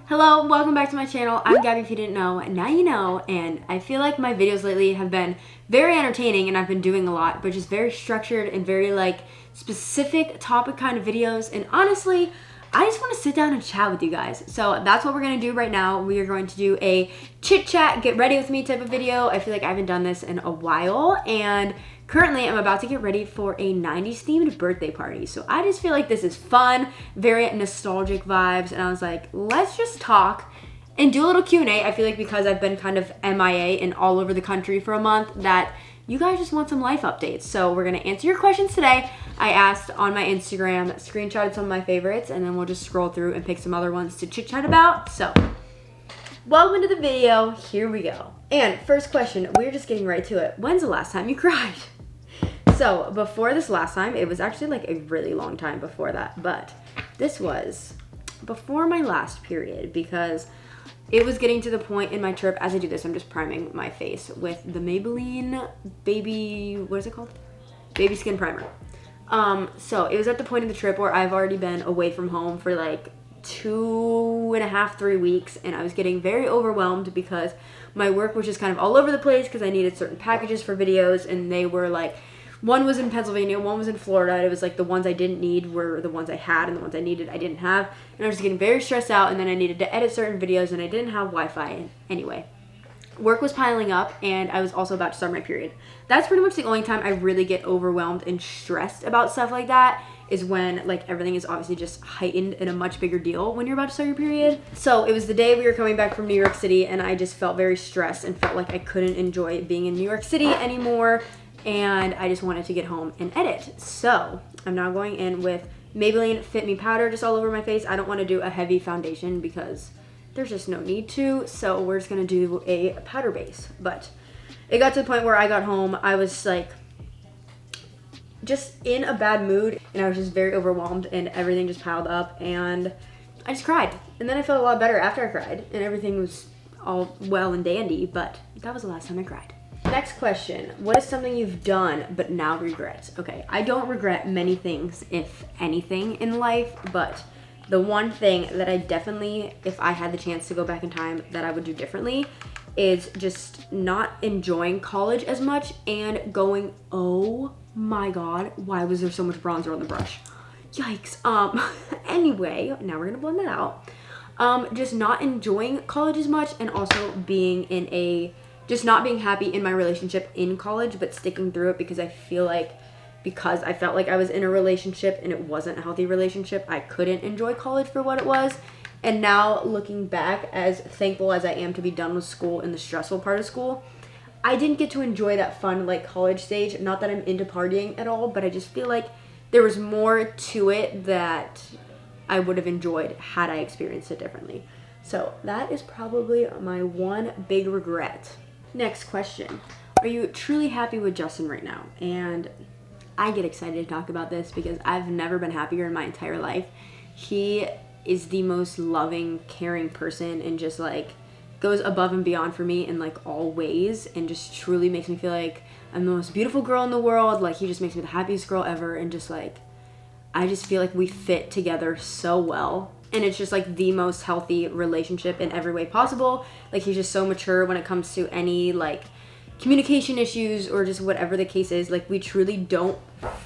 Hello, welcome back to my channel. I'm Gabi if you didn't know, now you know, and I feel like my videos lately have been very entertaining and I've been doing a lot, but just very structured and very like specific topic kind of videos. And honestly, I just want to sit down and chat with you guys. So that's what we're going to do right now. We are going to do a chit chat, get ready with me type of video. I feel like I haven't done this in a while, and currently I'm about to get ready for a 90s themed birthday party. So I just feel like this is fun, very nostalgic vibes, and I was like, let's just talk and do a little Q&A. I feel like because I've been kind of MIA and all over the country for a month, that you guys just want some life updates. So we're gonna answer your questions today. I asked on my Instagram, screenshotted some of my favorites, and then we'll just scroll through and pick some other ones to chit chat about. So welcome to the video, here we go. And first question, we're just getting right to it. When's the last time you cried? So before this last time, it was actually like a really long time before that, but this was before my last period because it was getting to the point in my trip. As I do this, I'm just priming my face with the Maybelline baby, what is it called? Baby Skin Primer. So it was at the point in the trip where I've already been away from home for like 2.5, 3 weeks, and I was getting very overwhelmed because my work was just kind of all over the place because I needed certain packages for videos, and they were like, one was in Pennsylvania, one was in Florida. It was like the ones I didn't need were the ones I had, and the ones I needed I didn't have. And I was getting very stressed out, and then I needed to edit certain videos, and I didn't have Wi-Fi. Anyway, work was piling up, and I was also about to start my period. That's pretty much the only time I really get overwhelmed and stressed about stuff like that, is when like everything is obviously just heightened and a much bigger deal when you're about to start your period. So it was the day we were coming back from New York City, and I just felt very stressed and felt like I couldn't enjoy being in New York City anymore. And I just wanted to get home and edit. So I'm now going in with Maybelline Fit Me powder just all over my face. I don't want to do a heavy foundation because there's just no need to. So we're just going to do a powder base. But it got to the point where I got home, I was like just in a bad mood, and I was just very overwhelmed, and everything just piled up, and I just cried. And then I felt a lot better after I cried, and everything was all well and dandy, but that was the last time I cried. Next question, what is something you've done but now regret? Okay, I don't regret many things, if anything, in life, but the one thing that I definitely, if I had the chance to go back in time, that I would do differently is just not enjoying college as much and going, oh my god, why was there so much bronzer on the brush? Yikes. Anyway, now we're gonna blend that out. Just not enjoying college as much, and also being in a just not being happy in my relationship in college, but sticking through it because I feel like, because I felt like I was in a relationship and it wasn't a healthy relationship, I couldn't enjoy college for what it was. And now looking back, as thankful as I am to be done with school and the stressful part of school, I didn't get to enjoy that fun like college stage. Not that I'm into partying at all, but I just feel like there was more to it that I would have enjoyed had I experienced it differently. So that is probably my one big regret. Next question, are you truly happy with Justin right now? And I get excited to talk about this because I've never been happier in my entire life. He is the most loving, caring person, and just like goes above and beyond for me in like all ways, and just truly makes me feel like I'm the most beautiful girl in the world. Like, he just makes me the happiest girl ever, and just like, I just feel like we fit together so well. And it's just like the most healthy relationship in every way possible. Like, he's just so mature when it comes to any like communication issues or just whatever the case is. Like, we truly don't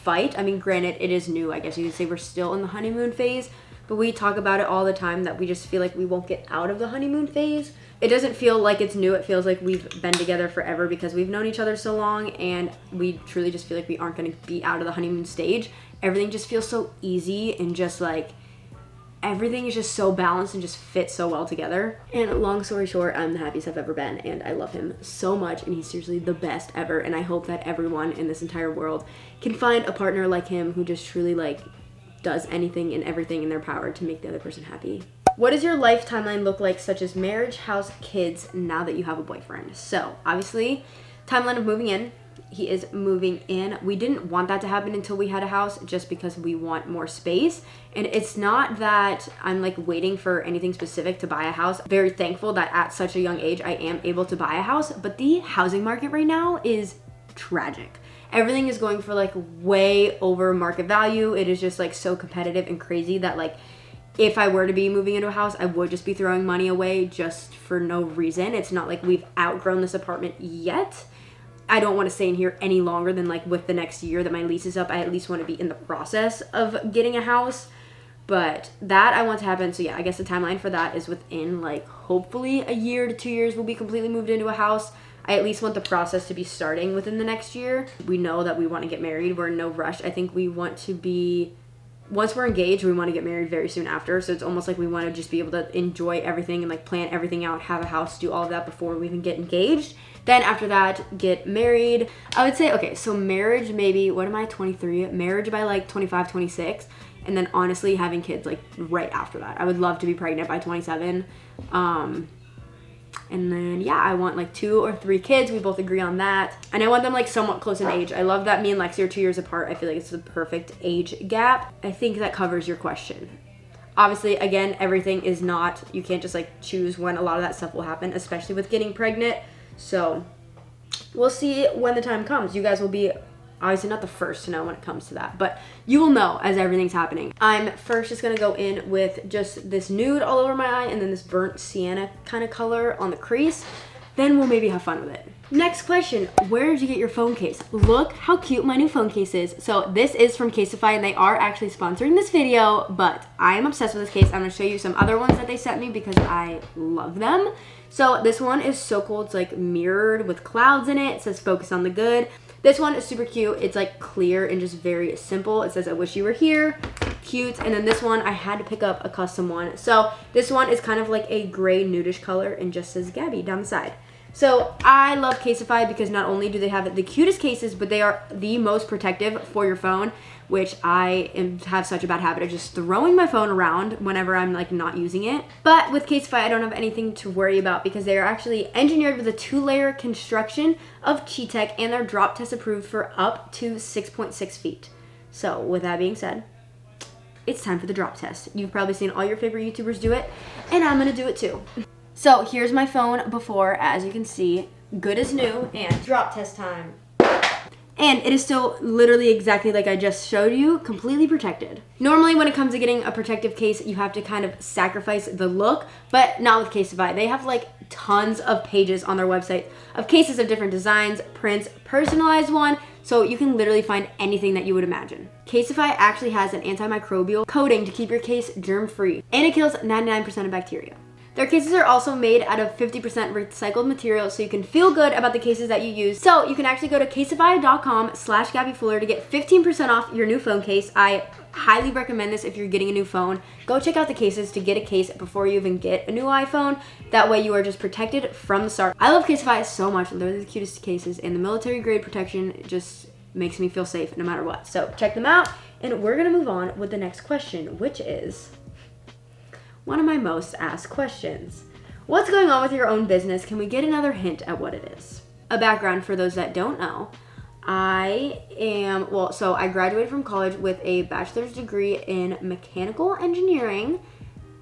fight. I mean, granted, it is new. I guess you could say we're still in the honeymoon phase, but we talk about it all the time that we just feel like we won't get out of the honeymoon phase. It doesn't feel like it's new. It feels like we've been together forever because we've known each other so long, and we truly just feel like we aren't going to be out of the honeymoon stage. Everything just feels so easy, and just like everything is just so balanced and just fits so well together. And long story short, I'm the happiest I've ever been, and I love him so much, and he's seriously the best ever. And I hope that everyone in this entire world can find a partner like him who just truly like does anything and everything in their power to make the other person happy. What does your life timeline look like, such as marriage, house, kids, now that you have a boyfriend? So obviously, timeline of moving in. He is moving in. We didn't want that to happen until we had a house, just because we want more space. And it's not that I'm like waiting for anything specific to buy a house. Very thankful that at such a young age I am able to buy a house, but the housing market right now is tragic. Everything is going for like way over market value. It is just like so competitive and crazy that like if I were to be moving into a house, I would just be throwing money away just for no reason. It's not like we've outgrown this apartment yet. I don't want to stay in here any longer than like with the next year that my lease is up. I at least want to be in the process of getting a house. But that I want to happen. So yeah, I guess the timeline for that is within like hopefully a year to 2 years we'll be completely moved into a house. I at least want the process to be starting within the next year. We know that we want to get married. We're in no rush. I think we want to be, once we're engaged, we want to get married very soon after. So it's almost like we want to just be able to enjoy everything and like plan everything out, have a house, do all of that before we even get engaged. Then after that, get married. I would say, okay, so marriage maybe, what am I, 23? Marriage by like 25, 26. And then honestly having kids like right after that. I would love to be pregnant by 27. And then, yeah, I want like 2 or 3 kids. We both agree on that. And I want them like somewhat close in age. I love that me and Lexi are 2 years apart. I feel like it's the perfect age gap. I think that covers your question. Obviously, again, everything is not, you can't just like choose when a lot of that stuff will happen, especially with getting pregnant. So we'll see when the time comes. You guys will be obviously not the first to know when it comes to that, but you will know as everything's happening. I'm first just gonna go in with just this nude all over my eye and then this burnt sienna kind of color on the crease. Then we'll maybe have fun with it. Next question, where did you get your phone case? Look how cute my new phone case is. So this is from Caseify and they are actually sponsoring this video, but I am obsessed with this case. I'm gonna show you some other ones that they sent me because I love them. So this one is so cool. It's like mirrored with clouds in it. It says focus on the good. This one is super cute. It's like clear and just very simple. It says, I wish you were here. Cute. And then this one, I had to pick up a custom one. So this one is kind of like a gray nudish color and just says Gabi down the side. So I love Caseify because not only do they have the cutest cases, but they are the most protective for your phone, which I have such a bad habit of just throwing my phone around whenever I'm like not using it. But with Caseify, I don't have anything to worry about because they are actually engineered with a 2-layer construction of chit and they're drop test approved for up to 6.6 feet. So with that being said, it's time for the drop test. You've probably seen all your favorite YouTubers do it, and I'm gonna do it too. So here's my phone before, as you can see, good as new, and drop test time. And it is still literally exactly like I just showed you, completely protected. Normally when it comes to getting a protective case, you have to kind of sacrifice the look, but not with Caseify. They have like tons of pages on their website of cases of different designs, prints, personalized one, so you can literally find anything that you would imagine. Caseify actually has an antimicrobial coating to keep your case germ-free, and it kills 99% of bacteria. Their cases are also made out of 50% recycled material, so you can feel good about the cases that you use. So you can actually go to caseify.com/GabiFuller to get 15% off your new phone case. I highly recommend this if you're getting a new phone. Go check out the cases to get a case before you even get a new iPhone. That way you are just protected from the start. I love Caseify so much. They're the cutest cases, and the military grade protection just makes me feel safe no matter what. So check them out, and we're gonna move on with the next question, which is one of my most asked questions. What's going on with your own business? Can we get another hint at what it is? A background for those that don't know. I graduated from college with a bachelor's degree in mechanical engineering,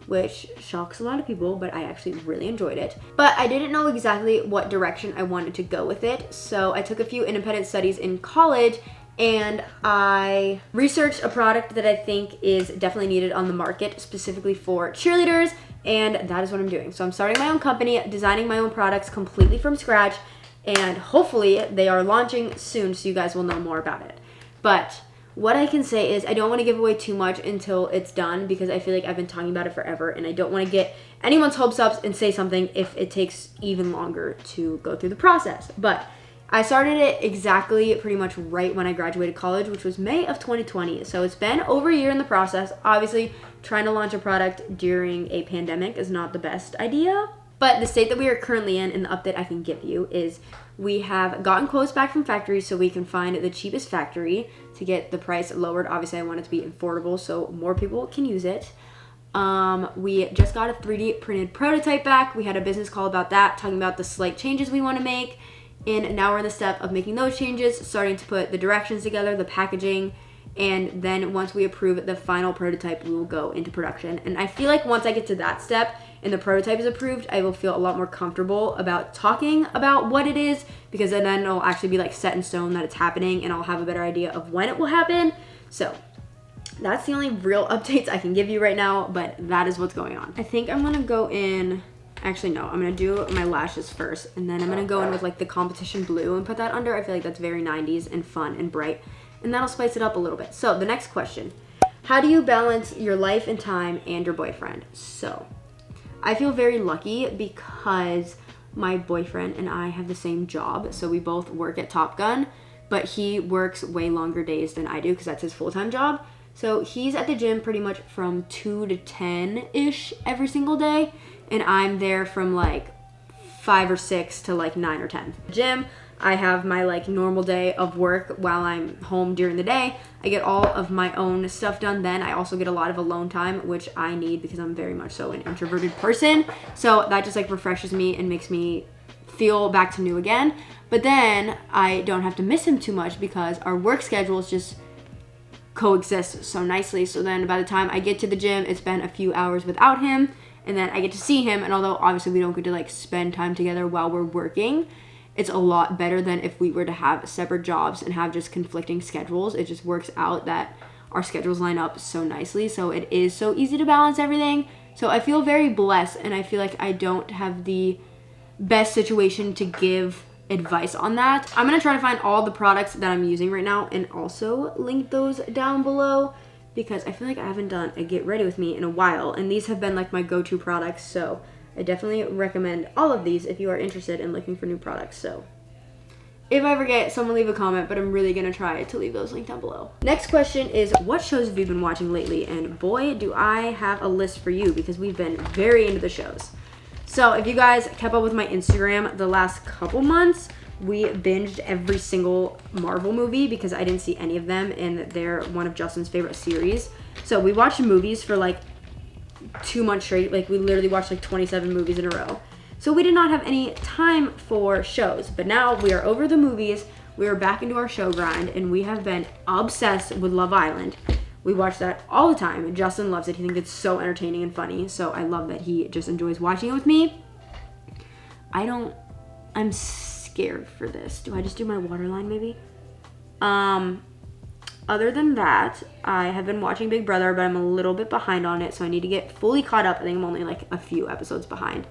which shocks a lot of people, but I actually really enjoyed it. But I didn't know exactly what direction I wanted to go with it, so I took a few independent studies in college and I researched a product that I think is definitely needed on the market, specifically for cheerleaders, and that is what I'm doing. So I'm starting my own company, designing my own products completely from scratch, and hopefully they are launching soon so you guys will know more about it. But what I can say is I don't want to give away too much until it's done because I feel like I've been talking about it forever and I don't want to get anyone's hopes up and say something if it takes even longer to go through the process. But I started it exactly pretty much right when I graduated college, which was May of 2020. So it's been over a year in the process. Obviously, trying to launch a product during a pandemic is not the best idea. But the state that we are currently in, and the update I can give you, is we have gotten quotes back from factories so we can find the cheapest factory to get the price lowered. Obviously, I want it to be affordable so more people can use it. We just got a 3D printed prototype back. We had a business call about that, talking about the slight changes we want to make. And now we're in the step of making those changes, starting to put the directions together, the packaging, and then once we approve the final prototype, we will go into production. And I feel like once I get to that step and the prototype is approved, I will feel a lot more comfortable about talking about what it is, because then it'll actually be like set in stone that it's happening and I'll have a better idea of when it will happen. So that's the only real updates I can give you right now, but that is what's going on. I think I'm gonna go in, actually no, I'm gonna do my lashes first, and then I'm gonna go in with like the competition blue and put that under. I feel like that's very 90s and fun and bright, and that'll spice it up a little bit. So the next question, how do you balance your life and time and your boyfriend? So I feel very lucky because my boyfriend and I have the same job. So we both work at Top Gun, but he works way longer days than I do because that's his full-time job. So he's at the gym pretty much from 2 to 10-ish every single day. And I'm there from like 5 or 6 to like 9 or 10. Gym, I have my like normal day of work while I'm home during the day. I get all of my own stuff done then. I also get a lot of alone time, which I need because I'm very much so an introverted person. So that just like refreshes me and makes me feel back to new again. But then I don't have to miss him too much because our work schedules just coexist so nicely. So then by the time I get to the gym, it's been a few hours without him, and then I get to see him. And although obviously we don't get to like spend time together while we're working, it's a lot better than if we were to have separate jobs and have just conflicting schedules. It just works out that our schedules line up so nicely. So it is so easy to balance everything. So I feel very blessed, and I feel like I don't have the best situation to give advice on that. I'm gonna try to find all the products that I'm using right now and also link those down below because I feel like I haven't done a get ready with me in a while, and these have been like my go-to products. So I definitely recommend all of these if you are interested in looking for new products. So if I forget, someone leave a comment, but I'm really gonna try to leave those linked down below. Next question is, what shows have you been watching lately? And boy, do I have a list for you because we've been very into the shows. So if you guys kept up with my Instagram the last couple months, we binged every single Marvel movie because I didn't see any of them, and they're one of Justin's favorite series. So we watched movies for like 2 months straight. Like we literally watched like 27 movies in a row. So we did not have any time for shows, but now we are over the movies. We are back into our show grind, and we have been obsessed with Love Island. We watch that all the time. Justin loves it. He thinks it's so entertaining and funny. So I love that he just enjoys watching it with me. I'm scared for this. Do I just do my waterline maybe? Other than that, I have been watching Big Brother, but I'm a little bit behind on it. So I need to get fully caught up. I think I'm only like a few episodes behind.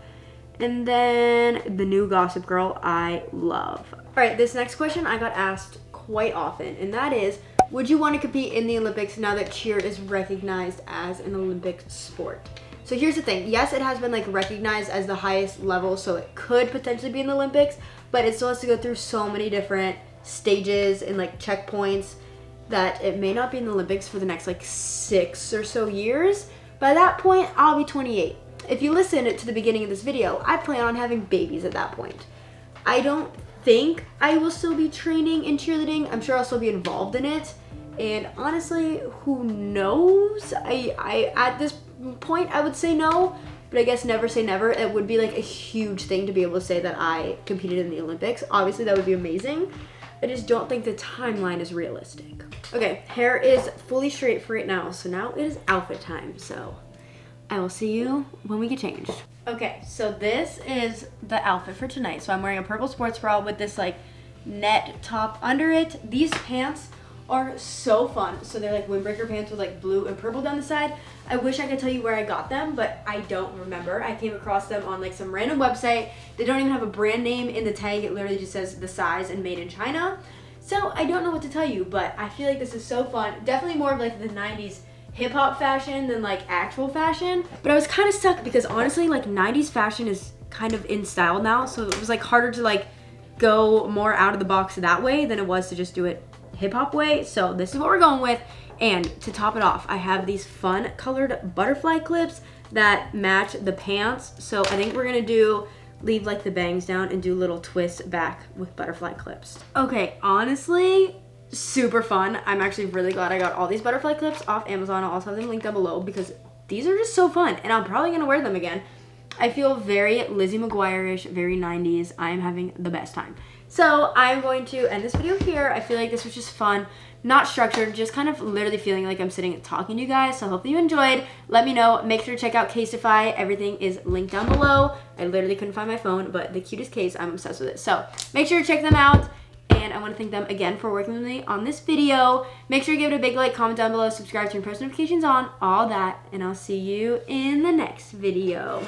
And then the new Gossip Girl I love. All right, this next question I got asked quite often, and that is, would you want to compete in the Olympics now that cheer is recognized as an Olympic sport? So here's the thing. Yes, it has been like recognized as the highest level, so it could potentially be in the Olympics, but it still has to go through so many different stages and like checkpoints that it may not be in the Olympics for the next like 6 or so years. By that point, I'll be 28. If you listen to the beginning of this video, I plan on having babies at that point. I don't think I will still be training in cheerleading. I'm sure I'll still be involved in it. And honestly, who knows? I at this point, I would say no, but I guess never say never. It would be like a huge thing to be able to say that I competed in the Olympics. Obviously, that would be amazing. I just don't think the timeline is realistic. Okay, hair is fully straight for right now, so now it is outfit time. So I will see you when we get changed. Okay, so this is the outfit for tonight. So I'm wearing a purple sports bra with this like net top under it. These pants are so fun. So they're like windbreaker pants with like blue and purple down the side. I wish I could tell you where I got them, but I don't remember. I came across them on like some random website. They don't even have a brand name in the tag. It literally just says the size and made in China. So I don't know what to tell you, but I feel like this is so fun. Definitely more of like the 90s hip hop fashion than like actual fashion. But I was kind of stuck because honestly like 90s fashion is kind of in style now. So it was like harder to like go more out of the box that way than it was to just do it hip hop way. So this is what we're going with. And to top it off, I have these fun colored butterfly clips that match the pants. So I think we're gonna leave like the bangs down and do little twists back with butterfly clips. Okay, honestly, super fun. I'm actually really glad I got all these butterfly clips off Amazon. I'll also have them linked down below because these are just so fun and I'm probably gonna wear them again. I feel very Lizzie McGuire-ish, very 90s. I am having the best time. So I'm going to end this video here. I feel like this was just fun, not structured, just kind of literally feeling like I'm sitting and talking to you guys. So hopefully you enjoyed. Let me know. Make sure to check out Caseify. Everything is linked down below. I literally couldn't find my phone, but the cutest case, I'm obsessed with it. So make sure to check them out. and I want to thank them again for working with me on this video. Make sure you give it a big like, comment down below, subscribe, turn post notifications on, all that, and I'll see you in the next video.